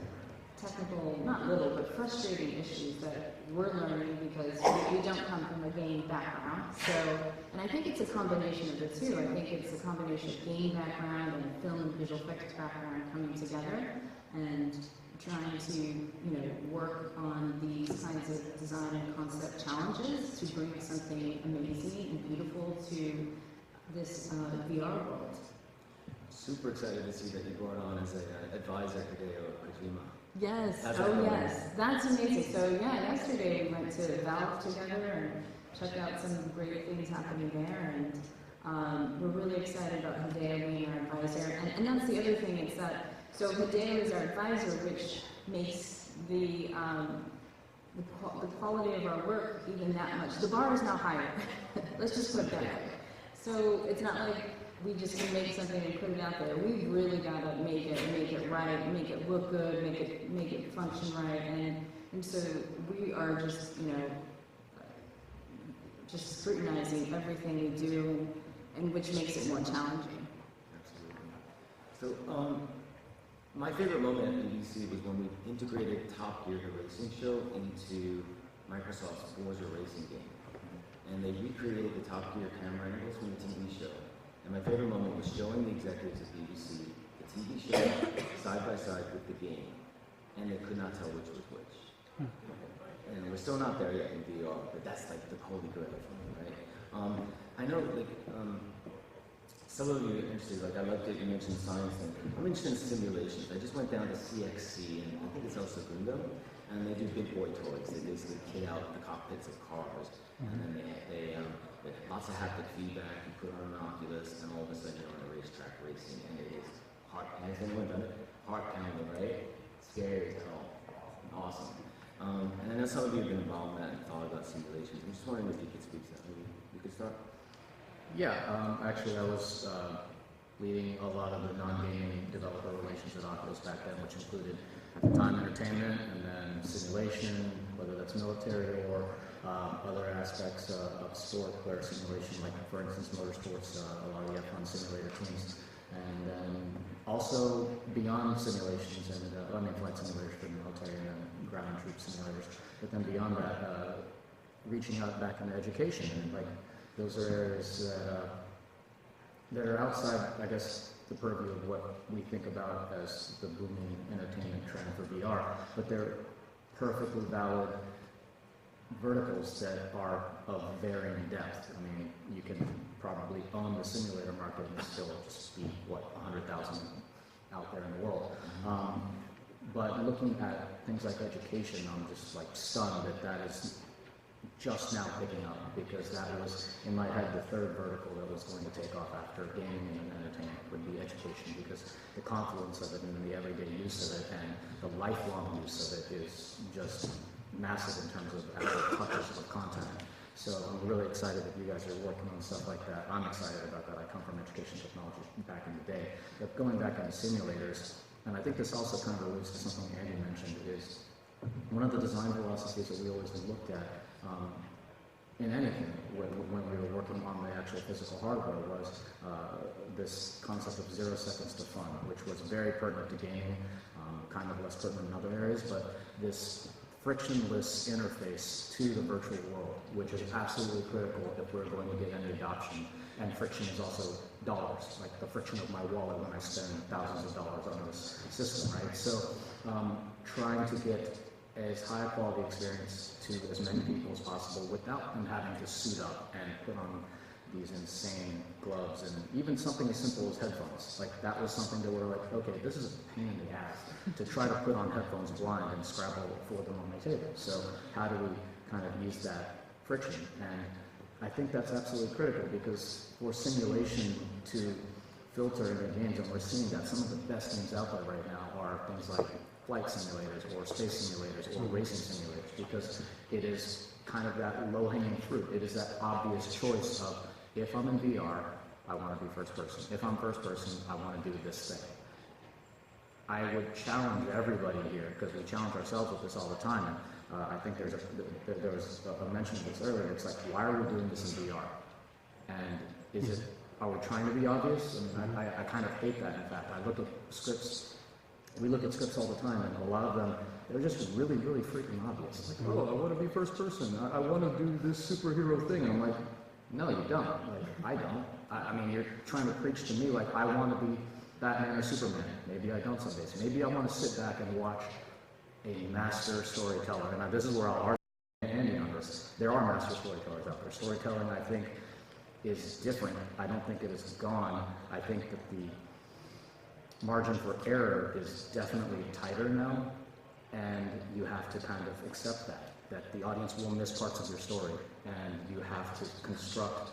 technical, not little, but frustrating issues that we're learning because we don't come from a game background. So, and I think it's a combination of the two. I think it's a combination of game background and film and visual effects background coming together and trying to, you know, work on these kinds of design and concept challenges to bring something amazing and beautiful to this VR world. Super excited to see that you brought on as an advisor today of Machinima. Yes, How's yes, that's amazing. So yeah, yesterday we went to Valve together and checked out some great things happening there, and we're really excited about Hideo being our advisor. And that's the other thing, is that, so Hideo is our advisor, which makes the quality of our work even that much. The bar is now higher. Let's just put it that way. So it's not like we just can make something and put it out there. We've really got to make it right, make it look good, make it function right, and so we are just, you know, just scrutinizing everything we do, and which makes it more challenging. Absolutely. So, my favorite moment at BBC was when we integrated Top Gear, the racing show, into Microsoft's Forza racing game, and they recreated the Top Gear camera angles from the TV show. And my favorite moment was showing the executives at BBC the TV show side by side with the game, and they could not tell which was which. And we're still not there yet in VR, but that's like the holy grail for me, right? I know, like, some of you are interested, like I loved it, you mentioned science thing. I'm interested in simulations. I just went down to CXC, and I think it's El Segundo, and they do big boy toys. They basically kit out the cockpits of cars, and then they lots of haptic feedback. You put on an Oculus, and all of a sudden you're on a racetrack racing, and it is has anyone done it? Heart pounding, right? Scary as hell. Awesome. And I know some of you have been involved in that and thought about simulations. I'm just wondering if you could speak to that. Maybe we could start. Yeah, actually I was leading a lot of the non-gaming developer relations at Oculus back then, which included at the time entertainment and then simulation, whether that's military or other aspects of sport, where simulation, like for instance motorsports, a lot of the F1 simulator teams, and then also beyond simulations and flight simulators for the military and then ground troop simulators, but then beyond that, reaching out back into education, and like those are areas that that are outside, I guess, the purview of what we think about as the booming entertainment trend for VR, but they're perfectly valid verticals that are of varying depth. I mean, you can probably own the simulator market and still just be, what, 100,000 out there in the world. But looking at things like education, I'm just like stunned that that is just now picking up, because that was, in my head, the third vertical that was going to take off after gaming and entertainment would be education, because the confluence of it and the everyday use of it and the lifelong use of it is just massive in terms of actual touches of content. So I'm really excited that you guys are working on stuff like that. I'm excited about that. I come from education technology back in the day. But going back into simulators, and I think this also kind of alludes to something Andy mentioned, is one of the design philosophies that we always looked at in anything when we were working on the actual physical hardware was this concept of 0 seconds to fun, which was very pertinent to gaming, kind of less pertinent in other areas, but this frictionless interface to the virtual world, which is absolutely critical if we're going to get any adoption. And friction is also dollars, like the friction of my wallet when I spend thousands of dollars on this system, right? So trying to get as high a quality experience to as many people as possible without them having to suit up and put on these insane gloves, and even something as simple as headphones. Like that was something that we're like, okay, this is a pain in the ass to try to put on headphones blind and Scrabble for them on my table. So how do we kind of use that friction? And I think that's absolutely critical, because for simulation to filter into games, and we're seeing that some of the best games out there right now are things like flight simulators or space simulators or racing simulators, because it is kind of that low-hanging fruit. It is that obvious choice of, if I'm in VR, I want to be first person. If I'm first person, I want to do this thing. I would challenge everybody here, because we challenge ourselves with this all the time. And I think there was a mention of this earlier. It's like, why are we doing this in VR? And is it, are we trying to be obvious? I mean, I kind of hate that, in fact. I look at scripts. We look at scripts all the time, and a lot of them, they're just really, really freaking obvious. Like, oh, I want to be first person. I want to do this superhero thing. And I'm like, no, you don't. Like, I don't. I mean, you're trying to preach to me like I want to be Batman or Superman. Maybe I don't some days. Maybe I want to sit back and watch a master storyteller. And this is where I'll argue with Andy on this. There are master storytellers out there. Storytelling, I think, is different. I don't think it is gone. I think that the margin for error is definitely tighter now, and you have to kind of accept that the audience will miss parts of your story, and you have to construct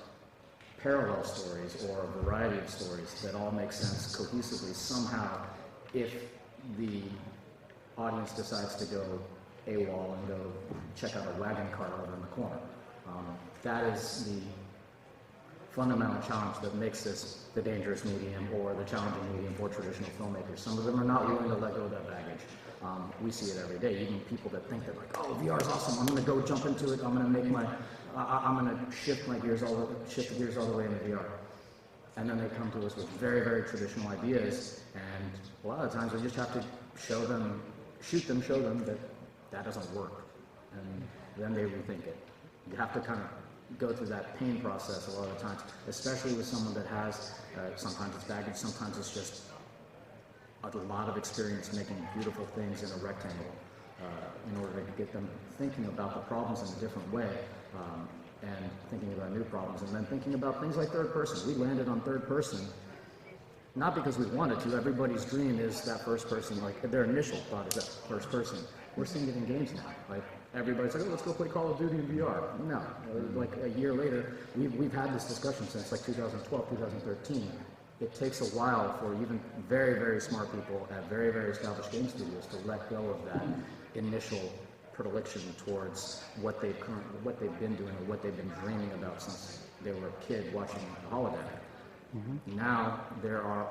parallel stories or a variety of stories that all make sense cohesively somehow if the audience decides to go AWOL and go check out a wagon cart over in the corner. That is the fundamental challenge that makes this the dangerous medium or the challenging medium for traditional filmmakers. Some of them are not willing to let go of that baggage. We see it every day. Even people that think that like, oh, VR is awesome. I'm going to go jump into it. I'm going to make my, I'm going to shift the gears all the way into VR. And then they come to us with very, very traditional ideas. And a lot of times we just have to show them that that doesn't work. And then they rethink it. You have to kind of go through that pain process a lot of times, especially with someone that has, sometimes it's baggage, sometimes it's just a lot of experience making beautiful things in a rectangle in order to get them thinking about the problems in a different way and thinking about new problems, and then thinking about things like third person. We landed on third person, not because we wanted to. Everybody's dream is that first person, like their initial thought is that first person. We're seeing it in games now. Like everybody's like, oh, let's go play Call of Duty in VR. No, like a year later, we've had this discussion since like 2012, 2013. It takes a while for even very, very smart people at very, very established game studios to let go of that initial predilection towards what they've been doing or what they've been dreaming about since they were a kid watching the holodeck. Mm-hmm. Now there are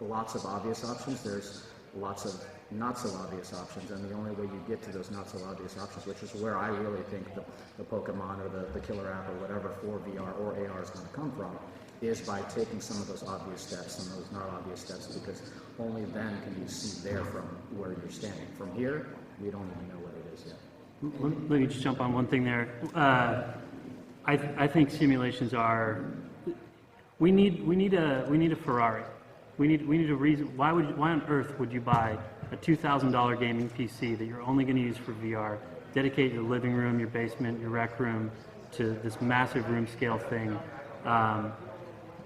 lots of obvious options. There's lots of not so obvious options, and the only way you get to those not so obvious options, which is where I really think the Pokemon or the killer app or whatever for VR or AR is going to come from, is by taking some of those obvious steps, some of those not obvious steps, because only then can you see there from where you're standing. From here, we don't even know what it is yet. Let me just jump on one thing there. I think simulations are We need a Ferrari. We need a reason. Why on earth would you buy a $2,000 gaming PC that you're only going to use for VR? Dedicate your living room, your basement, your rec room to this massive room scale thing.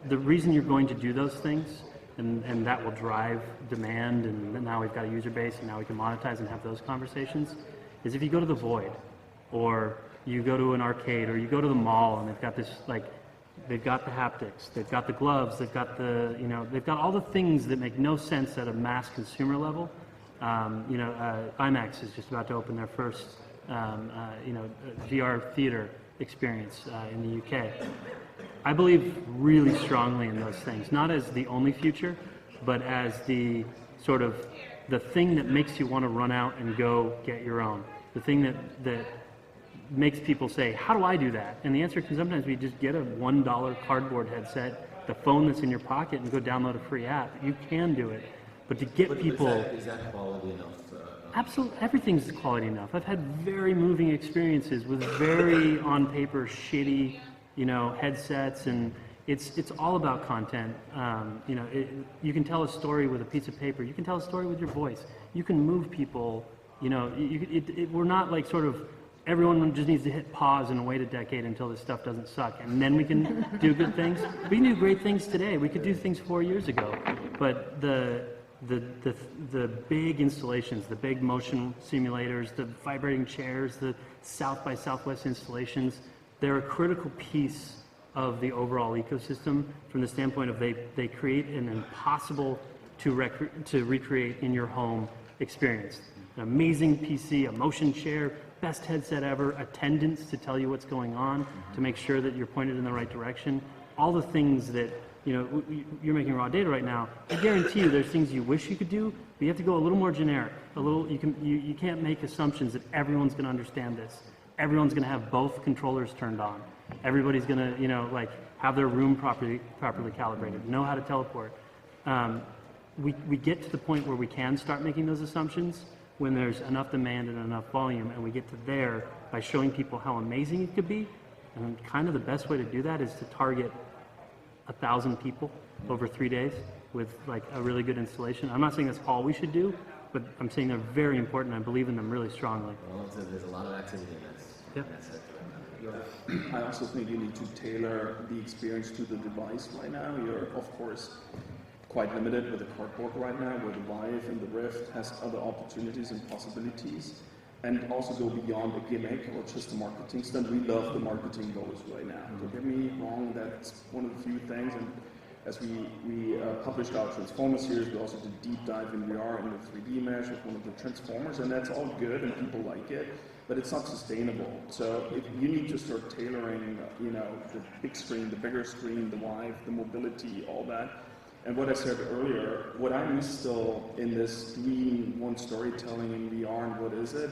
The reason you're going to do those things, and that will drive demand, and now we've got a user base, and now we can monetize and have those conversations, is if you go to the Void, or you go to an arcade, or you go to the mall, and they've got this, like, they've got the haptics, they've got the gloves, they've got the, they've got all the things that make no sense at a mass consumer level. IMAX is just about to open their first, VR theater experience in the UK. I believe really strongly in those things, not as the only future, but as the sort of the thing that makes you want to run out and go get your own. The thing that makes people say, how do I do that? And the answer can sometimes be just get a $1 cardboard headset, the phone that's in your pocket, and go download a free app. You can do it. But to get people... Is that quality enough? Absolutely, everything's quality enough. I've had very moving experiences with very on paper shitty, headsets, and it's all about content. You can tell a story with a piece of paper. You can tell a story with your voice. You can move people. We're not like sort of everyone just needs to hit pause and wait a decade until this stuff doesn't suck, and then we can do good things. We can do great things today. We could do things 4 years ago, but the big installations, the big motion simulators, the vibrating chairs, the South by Southwest installations, they're a critical piece of the overall ecosystem from the standpoint of they create an impossible to recreate in your home experience. An amazing PC, a motion chair, best headset ever, attendants to tell you what's going on, to make sure that you're pointed in the right direction. All the things that you're making raw data right now. I guarantee you there's things you wish you could do, but you have to go a little more generic. You can't make assumptions that everyone's going to understand this. Everyone's going to have both controllers turned on. Everybody's going to have their room properly calibrated, know how to teleport. We get to the point where we can start making those assumptions when there's enough demand and enough volume, and we get to there by showing people how amazing it could be. And kind of the best way to do that is to target 1,000 people over 3 days with like a really good installation. I'm not saying that's all we should do, but I'm saying they're very important. I believe in them really strongly. Well, there's a lot of activity in that sector. I also think you need to tailor the experience to the device right now. You're, of course, quite limited with the cardboard right now, where the Vive and the Rift has other opportunities and possibilities, and also go beyond a gimmick or just a marketing stunt. We love the marketing goals right now. Don't get me wrong, that's one of the few things, and as we published our Transformers series, we also did deep dive in VR in the 3D mesh with one of the Transformers, and that's all good and people like it, but it's not sustainable. So if you need to start tailoring, the big screen, the bigger screen, the Vive, the mobility, all that. And what I said earlier, what I miss still in this doing one storytelling in VR, and what is it?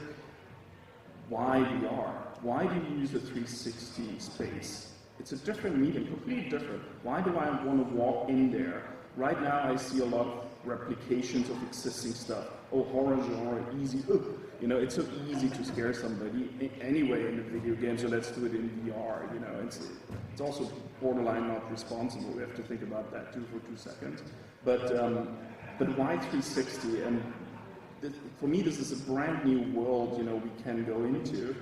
Why VR? Why do you use a 360 space? It's a different medium, completely different. Why do I want to walk in there? Right now I see a lot of replications of existing stuff. Oh, horror genre, easy. It's so easy to scare somebody anyway in a video game, so let's do it in VR. It's also borderline not responsible. We have to think about that too for 2 seconds. But why 360? And for me, this is a brand new world. We can go into.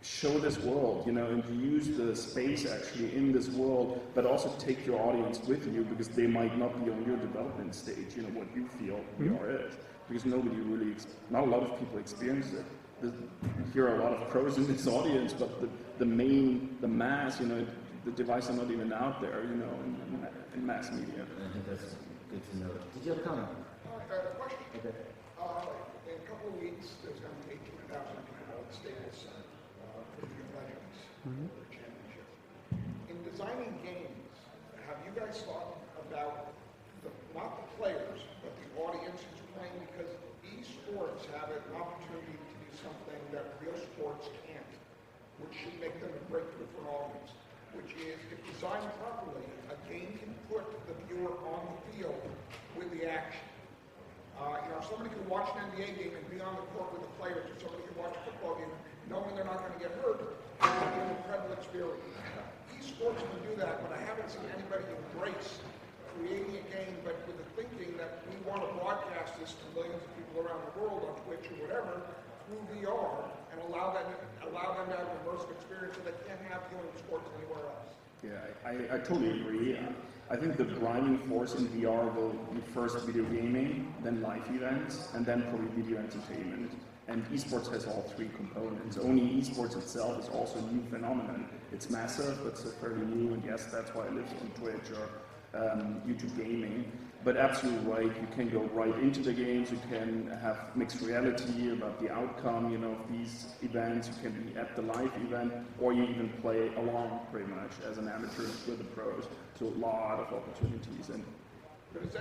Show this world, and use the space actually in this world, but also take your audience with you, because they might not be on your development stage. What you feel VR is, because not a lot of people experience it. You hear a lot of pros in this audience, but the mass, the devices are not even out there, in mass media. I think that's good to know. Did you have a comment? Question. Okay. In a couple of weeks, there's going to be 18,000 people at Staples Center for the Legends Championship. In designing games, have you guys thought about not the players, but the audience who's playing? Because esports have an opportunity to do something that real sports can't, which should make them a breakthrough for an audience. Which is, if designed properly, a game can put the viewer on the field with the action. If somebody can watch an NBA game and be on the court with the players, or somebody can watch a football game knowing they're not going to get hurt, it's an incredible experience. Esports can do that, but I haven't haven't seen anybody embrace creating a game, but with the thinking that we want to broadcast this to millions of people around the world on Twitch or whatever through VR and allow them to have an immersive experience that they can't have doing sports anywhere else. Yeah, I totally agree. I think the driving force in VR will be first video gaming, then live events, and then probably video entertainment. And esports has all three components. Only esports itself is also a new phenomenon. It's massive, but it's fairly new, and yes, that's why it lives on Twitch or YouTube gaming. But absolutely right, you can go right into the games, you can have mixed reality about the outcome, you know, of these events, you can be at the live event, or you even play along pretty much as an amateur with the pros. So a lot of opportunities and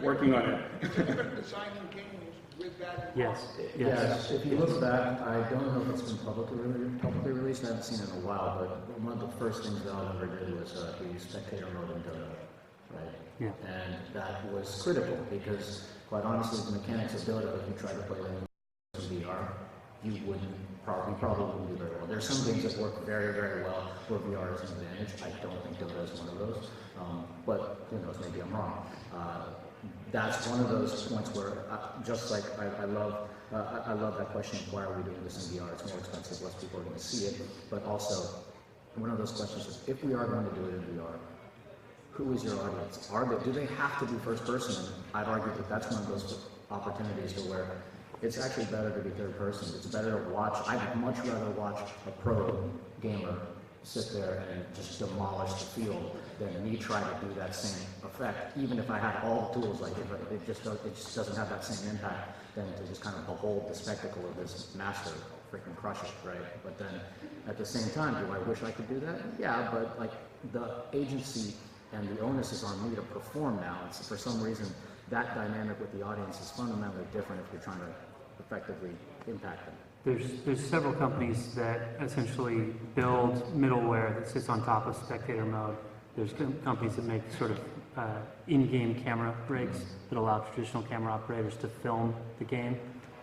working on it. Is anyone designing games with that in mind? Yes. Yes, if you look back, I don't know if it's been publicly released, I haven't seen it in a while, but one of the first things Valve ever did was the spectator mode in Dota, right? Yeah. And that was critical because, quite honestly, the mechanics of Dota, if you tried to play them in VR, you probably wouldn't do very well. There's some games that work very, very well where VR is an advantage. I don't think Dota is one of those, but who knows, maybe I'm wrong. That's one of those points where, just like I love that question of why are we doing this in VR? It's more expensive, less people are going to see it, but also one of those questions is if we are going to do it in VR, who is your audience? Do they have to be first person? I'd argue that that's one of those opportunities to where it's actually better to be third person. It's better to watch. I'd much rather watch a pro gamer sit there and just demolish the field than me try to do that same effect. Even if I had all the tools, like it just doesn't have that same impact than to just kind of behold the spectacle of this master freaking crush it, right? But then at the same time, do I wish I could do that? Yeah, but like the agency and the onus is on me to perform now. And so for some reason, that dynamic with the audience is fundamentally different if you're trying to effectively impact them. There's several companies that essentially build middleware that sits on top of spectator mode. There's companies that make sort of in-game camera rigs that allow traditional camera operators to film the game.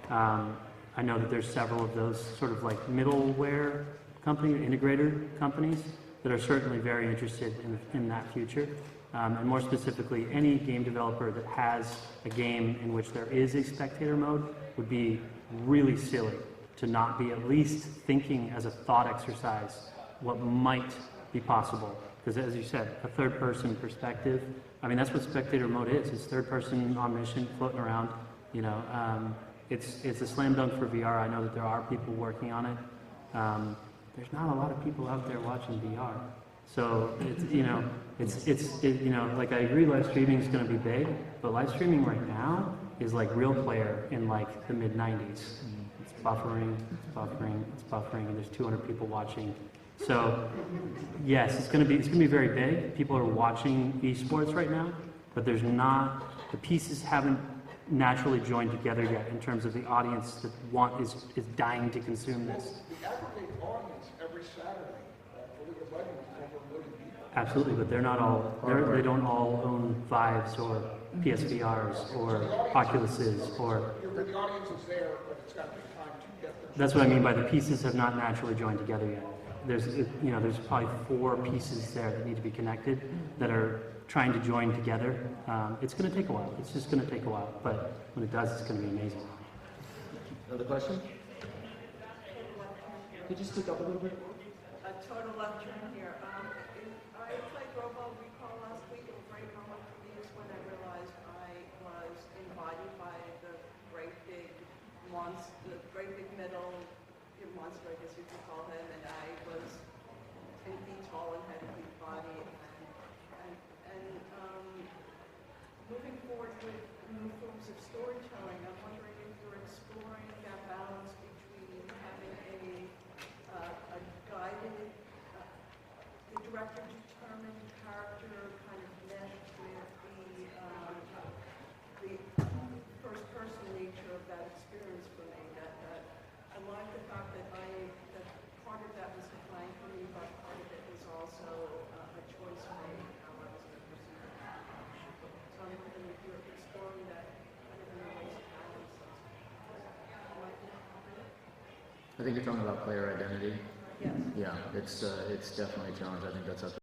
I know that there's several of those sort of like middleware company, integrator companies that are certainly very interested in that future. And more specifically, any game developer that has a game in which there is a spectator mode would be really silly to not be at least thinking as a thought exercise what might be possible. Because as you said, a third person perspective, I mean, that's what spectator mode is. It's third person on mission, floating around, you know. It's a slam dunk for VR. I know that there are people working on it. There's not a lot of people out there watching VR. So it's, you know, you know, like I agree live streaming is going to be big, but live streaming right now is like Real Player in like the mid 90s. It's buffering, and there's 200 people watching. So yes, it's going to be very big. People are watching esports right now, but there's not, the pieces haven't naturally joined together yet in terms of the audience that is dying to consume this. The aggregate audience every Saturday for League of Legends is over 1 million people. Absolutely, but they're not all, they don't all own Vives or PSVRs or Oculuses or... The audience is there, but it's got to take time to get there. That's what I mean by the pieces have not naturally joined together yet. There's probably 4 pieces there that need to be connected that are trying to join together. It's going to take a while. It's just going to take a while, but when it does, it's going to be amazing. Another question? Could you speak up a little bit? A total left turn here. I played Robo Recall last week. It was a great moment for me is when I realized I was embodied by the great big monster, the great big metal monster, I guess you could call him, and I was 10 feet tall and had a big body. And moving forward with new forms of storytelling, I'm wondering if you're exploring that balance between having a guided, the director-determined character kind of meshed with the first-person nature of that experience for me. I like the fact that part of that was defined for me, but part of it was also a choice for me how I was going to pursue it. So I'm wondering if you're exploring that kind of in a way to balance those. I think you're talking about player identity. Yes. Yeah, it's definitely a challenge. I think that's up